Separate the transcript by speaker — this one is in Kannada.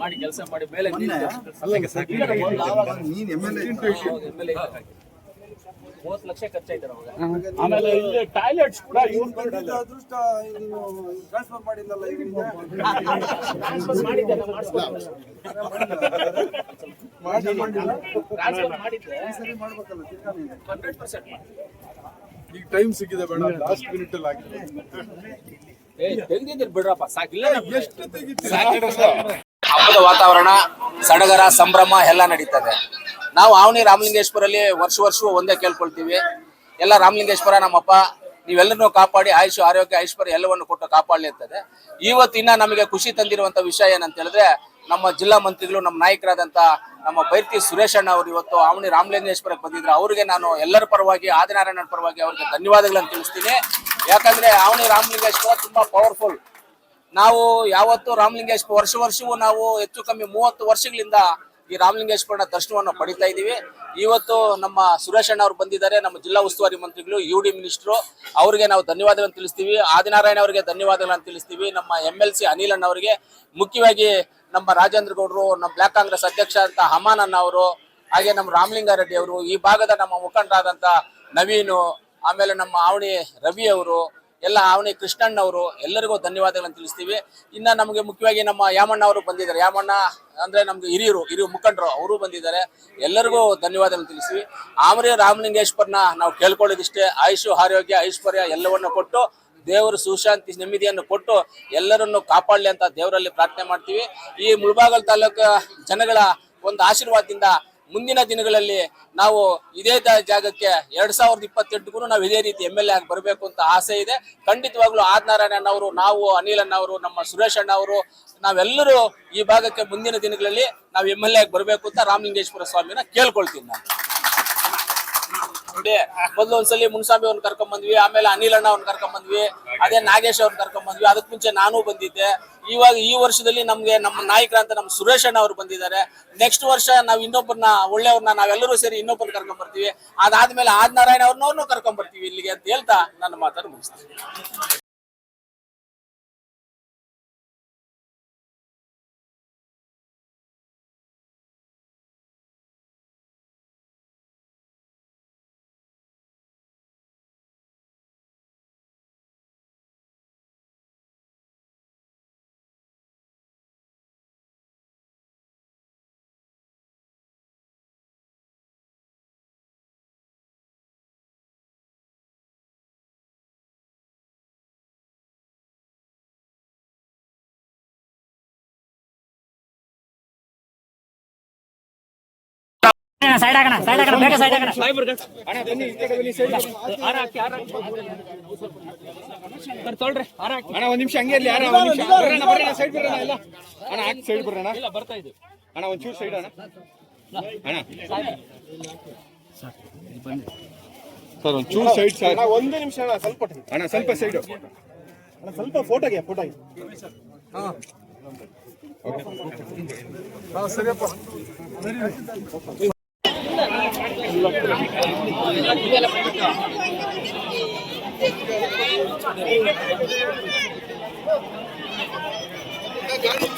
Speaker 1: ಮಾಡಿ ಕೆಲಸ ಮಾಡಿ ಮೇಲೆ $30 ಲಕ್ಷ ಖರ್ಚಾಯ್ತಾರೆ ಆಮೇಲೆ ಇಲ್ಲಿ ಟಾಯ್ಲೆಟ್ಸ್ ಕೂಡ
Speaker 2: ಅದೃಷ್ಟ ಟ್ರಾನ್ಸ್ಫರ್ ಮಾಡಿಲ್ಲಲ್ಲ ಈಗ ಟೈಮ್ ಸಿಕ್ಕಿದೆ ಬೇಡ ಲಾಸ್ಟ್ ಮಿನಿಟ್ ಅಲ್ಲಿ
Speaker 1: ತೆಗೆದಿದ್ದೀರಿ ಬಿಡ್ರಪ್ಪ ಸಾಕಿಲ್ಲ ಎಷ್ಟು ಹಬ್ಬದ ವಾತಾವರಣ ಸಡಗರ ಸಂಭ್ರಮ ಎಲ್ಲ ನಡೀತದೆ. ನಾವು ಆವನಿ ರಾಮಲಿಂಗೇಶ್ವರಲ್ಲಿ ವರ್ಷವೂ ಒಂದೇ ಕೇಳ್ಕೊಳ್ತೀವಿ, ಎಲ್ಲ ರಾಮಲಿಂಗೇಶ್ವರ ನಮ್ಮಪ್ಪ ನೀವೆಲ್ಲರನ್ನೂ ಕಾಪಾಡಿ ಆಯುಷ್ ಆರೋಗ್ಯ ಐಶ್ವರ್ಯ ಎಲ್ಲವನ್ನು ಕೊಟ್ಟು ಕಾಪಾಡಲಿ ಅಂತದೆ. ಇವತ್ತಿನ ನಮಗೆ ಖುಷಿ ತಂದಿರುವಂತ ವಿಷಯ ಏನಂತ ಹೇಳಿದ್ರೆ, ನಮ್ಮ ಜಿಲ್ಲಾ ಮಂತ್ರಿಗಳು ನಮ್ಮ ನಾಯಕರಾದಂತ ನಮ್ಮ ಬೈರ್ತಿ ಸುರೇಶ್ ಅಣ್ಣ ಅವರು ಇವತ್ತು ಆವನಿ ರಾಮಲಿಂಗೇಶ್ವರಕ್ಕೆ ಬಂದಿದ್ರು. ಅವರಿಗೆ ನಾನು ಎಲ್ಲರ ಪರವಾಗಿ ಆದಿನಾರಾಯಣ ಪರವಾಗಿ ಅವರಿಗೆ ಧನ್ಯವಾದಗಳನ್ನು ತಿಳಿಸ್ತೀನಿ. ಯಾಕಂದ್ರೆ ಆವನಿ ರಾಮಲಿಂಗೇಶ್ವರ ತುಂಬಾ ಪವರ್ಫುಲ್. ನಾವು ಯಾವತ್ತು ರಾಮಲಿಂಗೇಶ್ವರ ವರ್ಷವೂ ನಾವು ಹೆಚ್ಚು ಕಮ್ಮಿ 30 ವರ್ಷಗಳಿಂದ ಈ ರಾಮಲಿಂಗೇಶ್ವರನ ದರ್ಶನವನ್ನು ಪಡಿತಾ ಇದ್ದೀವಿ. ಇವತ್ತು ನಮ್ಮ ಸುರೇಶ್ ಅಣ್ಣ ಅವರು ಬಂದಿದ್ದಾರೆ, ನಮ್ಮ ಜಿಲ್ಲಾ ಉಸ್ತುವಾರಿ ಮಂತ್ರಿಗಳು, UD ಮಿನಿಸ್ಟ್ರು, ಅವರಿಗೆ ನಾವು ಧನ್ಯವಾದಗಳನ್ನು ತಿಳಿಸ್ತೀವಿ. ಆದಿನಾರಾಯಣ ಅವರಿಗೆ ಧನ್ಯವಾದಗಳನ್ನು ತಿಳಿಸ್ತೀವಿ. ನಮ್ಮ MLC ಅನಿಲ್ ಅಣ್ಣ ಅವರಿಗೆ, ಮುಖ್ಯವಾಗಿ ನಮ್ಮ ರಾಜೇಂದ್ರ ಗೌಡರು, ನಮ್ಮ ಬ್ಲಾಕ್ ಕಾಂಗ್ರೆಸ್ ಅಧ್ಯಕ್ಷ ಅಂತ ಹಮಾನ್ ಅಣ್ಣ ಅವರು, ಹಾಗೆ ನಮ್ಮ ರಾಮಲಿಂಗಾರೆಡ್ಡಿ ಅವರು, ಈ ಭಾಗದ ನಮ್ಮ ಮುಖಂಡರಾದಂತ ನವೀನು, ಆಮೇಲೆ ನಮ್ಮ ಆವಣಿ ರವಿ ಅವರು, ಎಲ್ಲ ಆವಣಿ ಕೃಷ್ಣಣ್ಣ ಅವರು, ಎಲ್ಲರಿಗೂ ಧನ್ಯವಾದಗಳನ್ನು ತಿಳಿಸ್ತೀವಿ. ಇನ್ನ ನಮಗೆ ಮುಖ್ಯವಾಗಿ ನಮ್ಮ ಯಾಮಣ್ಣ ಅವರು ಬಂದಿದ್ದಾರೆ. ಯಾಮಣ್ಣ ಅಂದ್ರೆ ನಮ್ಗೆ ಹಿರಿಯ ಮುಖಂಡರು, ಅವರು ಬಂದಿದ್ದಾರೆ. ಎಲ್ಲರಿಗೂ ಧನ್ಯವಾದಗಳನ್ನು ತಿಳಿಸ್ತೀವಿ. ಆವನಿ ರಾಮಲಿಂಗೇಶ್ವರನ ನಾವು ಕೇಳ್ಕೊಳ್ಳೋದಿಷ್ಟೇ, ಆಯುಷು ಆರೋಗ್ಯ ಐಶ್ವರ್ಯ ಎಲ್ಲವನ್ನು ಕೊಟ್ಟು ದೇವರು ಸುಶಾಂತಿ ನೆಮ್ಮದಿಯನ್ನು ಕೊಟ್ಟು ಎಲ್ಲರನ್ನು ಕಾಪಾಡಲಿ ಅಂತ ದೇವರಲ್ಲಿ ಪ್ರಾರ್ಥನೆ ಮಾಡ್ತೀವಿ. ಈ ಮುಳಬಾಗಿಲು ತಾಲೂಕು ಜನಗಳ ಒಂದು ಆಶೀರ್ವಾದದಿಂದ ಮುಂದಿನ ದಿನಗಳಲ್ಲಿ ನಾವು ಇದೇ ಜಾಗಕ್ಕೆ 2028ಗೂ ನಾವು ಇದೇ ರೀತಿ MLA ಆಗಿ ಬರಬೇಕು ಅಂತ ಆಸೆ ಇದೆ. ಖಂಡಿತವಾಗ್ಲೂ ಆದಿನಾರಾಯಣ ಅವರು, ನಾವು ಅನಿಲ್ ಅಣ್ಣ ಅವರು, ನಮ್ಮ ಸುರೇಶ್ ಅಣ್ಣ ಅವರು, ನಾವೆಲ್ಲರೂ ಈ ಭಾಗಕ್ಕೆ ಮುಂದಿನ ದಿನಗಳಲ್ಲಿ ನಾವು MLA ಆಗಿ ಬರಬೇಕು ಅಂತ ರಾಮಲಿಂಗೇಶ್ವರ ಸ್ವಾಮಿನ ಕೇಳ್ಕೊಳ್ತೀನಿ. ನಾನು ಮೊದಲು ಒಂದ್ಸಲಿ ಮುನ್ಸ್ವಾಮಿ ಅವ್ರನ್ನ ಕರ್ಕೊಂಡ್ ಬಂದ್ವಿ, ಆಮೇಲೆ ಅನಿಲ್ ಅಣ್ಣ ಅವ್ರನ್ನ ಕರ್ಕೊಂಡ್ ಬಂದ್ವಿ, ಅದೇ ನಾಗೇಶ್ ಅವ್ರನ್ನ ಕರ್ಕೊಂಡ್ ಬಂದ್ವಿ. ಅದಕ್ಕೆ ಮುಂಚೆ ನಾನು ಬಂದಿದ್ದೆ. ಇವಾಗ ಈ ವರ್ಷದಲ್ಲಿ ನಮ್ಗೆ ನಮ್ಮ ನಾಯಕರಂತ ನಮ್ಮ ಸುರೇಶ್ ಅಣ್ಣ ಅವರು ಬಂದಿದ್ದಾರೆ. ನೆಕ್ಸ್ಟ್ ವರ್ಷ ನಾವು ಇನ್ನೊಬ್ಬರನ್ನ ಒಳ್ಳೆಯವ್ರನ್ನ ನಾವೆಲ್ಲರೂ ಸೇರಿ ಇನ್ನೊಬ್ಬರನ್ನ ಕರ್ಕೊಂಡ್ ಬರ್ತೀವಿ. ಅದಾದ್ಮೇಲೆ ಆದಿನಾರಾಯಣ ಅವ್ರನ್ನೂ ಕರ್ಕೊಂಡ್ ಬರ್ತೀವಿ ಇಲ್ಲಿಗೆ ಅಂತ ಹೇಳ್ತಾ ನನ್ನ ಮಾತನ್ನು ಮುಗಿಸ್ತೀನಿ.
Speaker 3: ಸೈಡ್ ಹಾಕೋಣ ಬೇಗ ಸೈಡ್ ಹಾಕೋಣ.
Speaker 2: ಅಣ್ಣ ಒಂದ್ ನಿಮಿಷ ಹಂಗೆ ಇರ್ಲಿ. ಸೈಡ್ ಬರೋಣ ಎಲ್ಲ ಅಣ್ಣ, ಹಾಕಿ ಸೈಡ್ ಬರೋಣ.
Speaker 1: ಬರ್ತಾ ಇದ್ದೀವಿ
Speaker 2: ಅಣ್ಣ ಒಂಚೂರು ಸೈಡ್ ಅಣ್ಣ. ಅಣ್ಣ ಸರ್ ಒಂಚೂರು ಸೈಡ್ ಸರ್. ಒಂದು ನಿಮಿಷ ಅಣ್ಣ, ಸ್ವಲ್ಪ ಅಣ್ಣ ಸ್ವಲ್ಪ ಸೈಡ್ ಅಣ್ಣ, ಸ್ವಲ್ಪ ಫೋಟೋಗೆ ಹಾಂ ಸರಿಯಪ್ಪ. ಗಾಡಿ